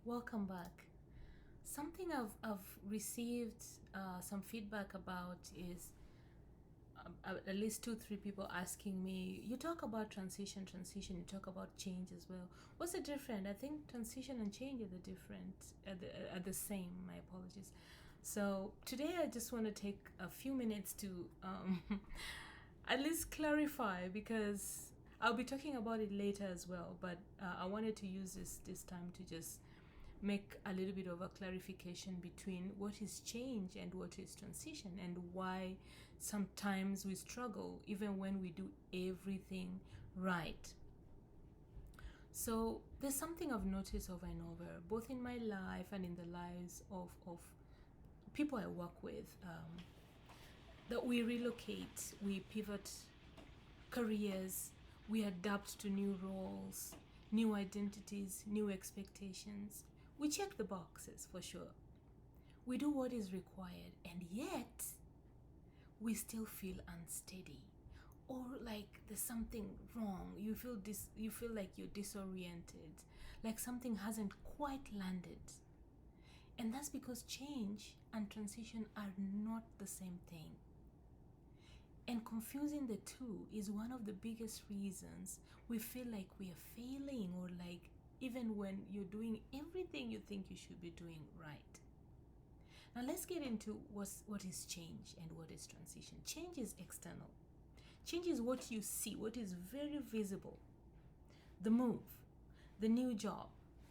Welcome back. Something I've received some feedback about is at least two, three people asking me, you talk about transition, you talk about change as well. What's the difference? I think transition and change are the different, are the same. My apologies. So today I just want to take a few minutes to at least clarify because I'll be talking about it later as well. But I wanted to use this time to just make a little bit of a clarification between what is change and what is transition, and why sometimes we struggle even when we do everything right. So there's something I've noticed over and over, both in my life and in the lives of people I work with, that we relocate, we pivot careers, we adapt to new roles, new identities, new expectations. We check the boxes for sure. We do what is required, and yet we still feel unsteady, or like there's something wrong. You feel like you're disoriented, like something hasn't quite landed. And that's because change and transition are not the same thing. And confusing the two is one of the biggest reasons we feel like we are failing, or like even when you're doing everything you think you should be doing right. Now let's get into what is change and what is transition. Change is external. Change is what you see, what is very visible. The move, the new job,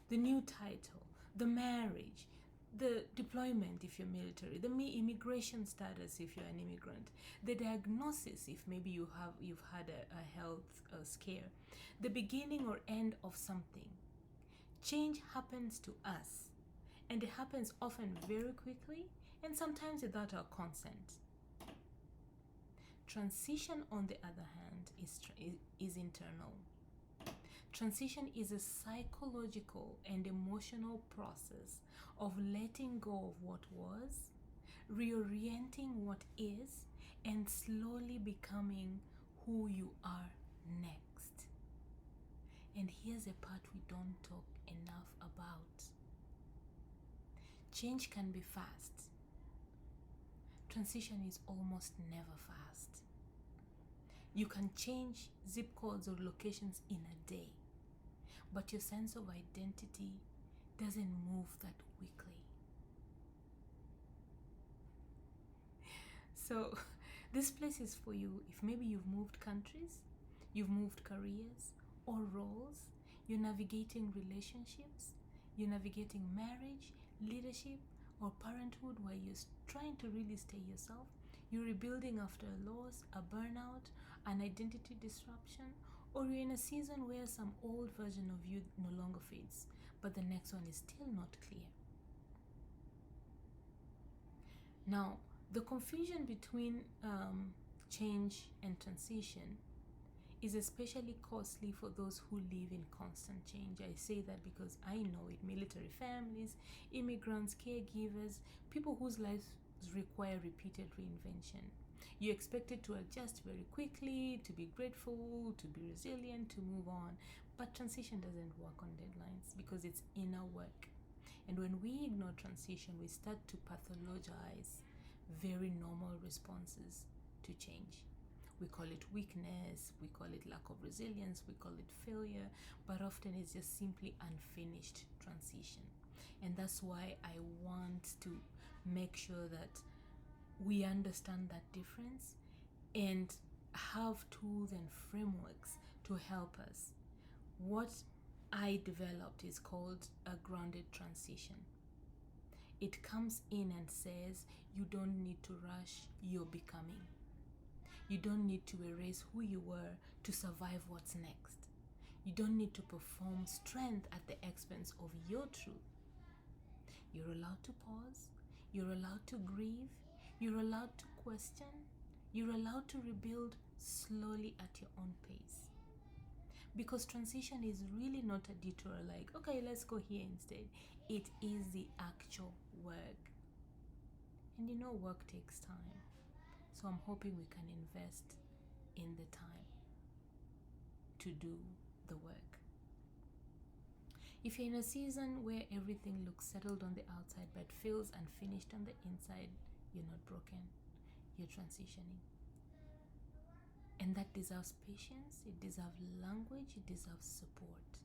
the new title, the marriage, the deployment if you're military, the immigration status if you're an immigrant, the diagnosis if maybe you've had a health scare, the beginning or end of something. Change happens to us, and it happens often very quickly and sometimes without our consent. Transition, on the other hand, is internal. Transition is a psychological and emotional process of letting go of what was, reorienting what is, and slowly becoming who you are next. And here's a part we don't talk enough about. Change can be fast. Transition is almost never fast. You can change zip codes or locations in a day, but your sense of identity doesn't move that quickly. So this place is for you if maybe you've moved countries, you've moved careers or roles, you're navigating relationships, you're navigating marriage, leadership, or parenthood while you're trying to really stay yourself. You're rebuilding after a loss, a burnout, an identity disruption, or you're in a season where some old version of you no longer fits, but the next one is still not clear. Now, the confusion between change and transition is especially costly for those who live in constant change. I say that because I know it. Military families, immigrants, caregivers, people whose lives require repeated reinvention. You're expected to adjust very quickly, to be grateful, to be resilient, to move on. But transition doesn't work on deadlines because it's inner work. And when we ignore transition, we start to pathologize very normal responses to change. We call it weakness, we call it lack of resilience, we call it failure, but often it's just simply unfinished transition. And that's why I want to make sure that we understand that difference and have tools and frameworks to help us. What I developed is called a grounded transition. It comes in and says you don't need to rush your becoming. You don't need to erase who you were to survive what's next. You don't need to perform strength at the expense of your truth. You're allowed to pause. You're allowed to grieve. You're allowed to question. You're allowed to rebuild slowly at your own pace. Because transition is really not a detour like, okay, let's go here instead. It is the actual work. And you know, work takes time. So I'm hoping we can invest in the time to do the work. If you're in a season where everything looks settled on the outside but feels unfinished on the inside, you're not broken, you're transitioning. And that deserves patience, it deserves language, it deserves support.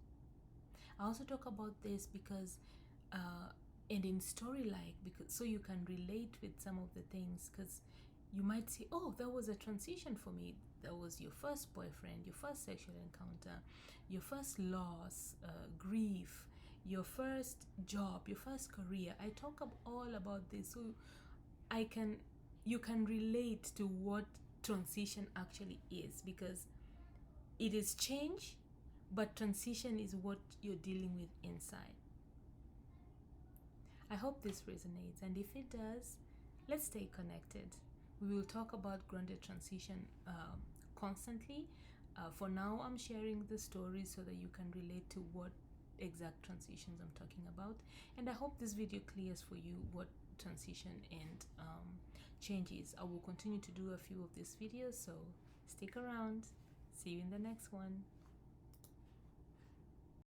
I also talk about this because and in story like, because so you can relate with some of the things, because you might say, oh, that was a transition for me. That was your first boyfriend, your first sexual encounter, your first loss, grief, your first job, your first career. I talk all about this so you can relate to what transition actually is, because it is change, but transition is what you're dealing with inside. I hope this resonates, and if it does, let's stay connected. We will talk about grounded transition constantly. For now, I'm sharing the stories so that you can relate to what exact transitions I'm talking about, and I hope this video clears for you what transition and change is. I will continue to do a few of these videos, so stick around. See you in the next one.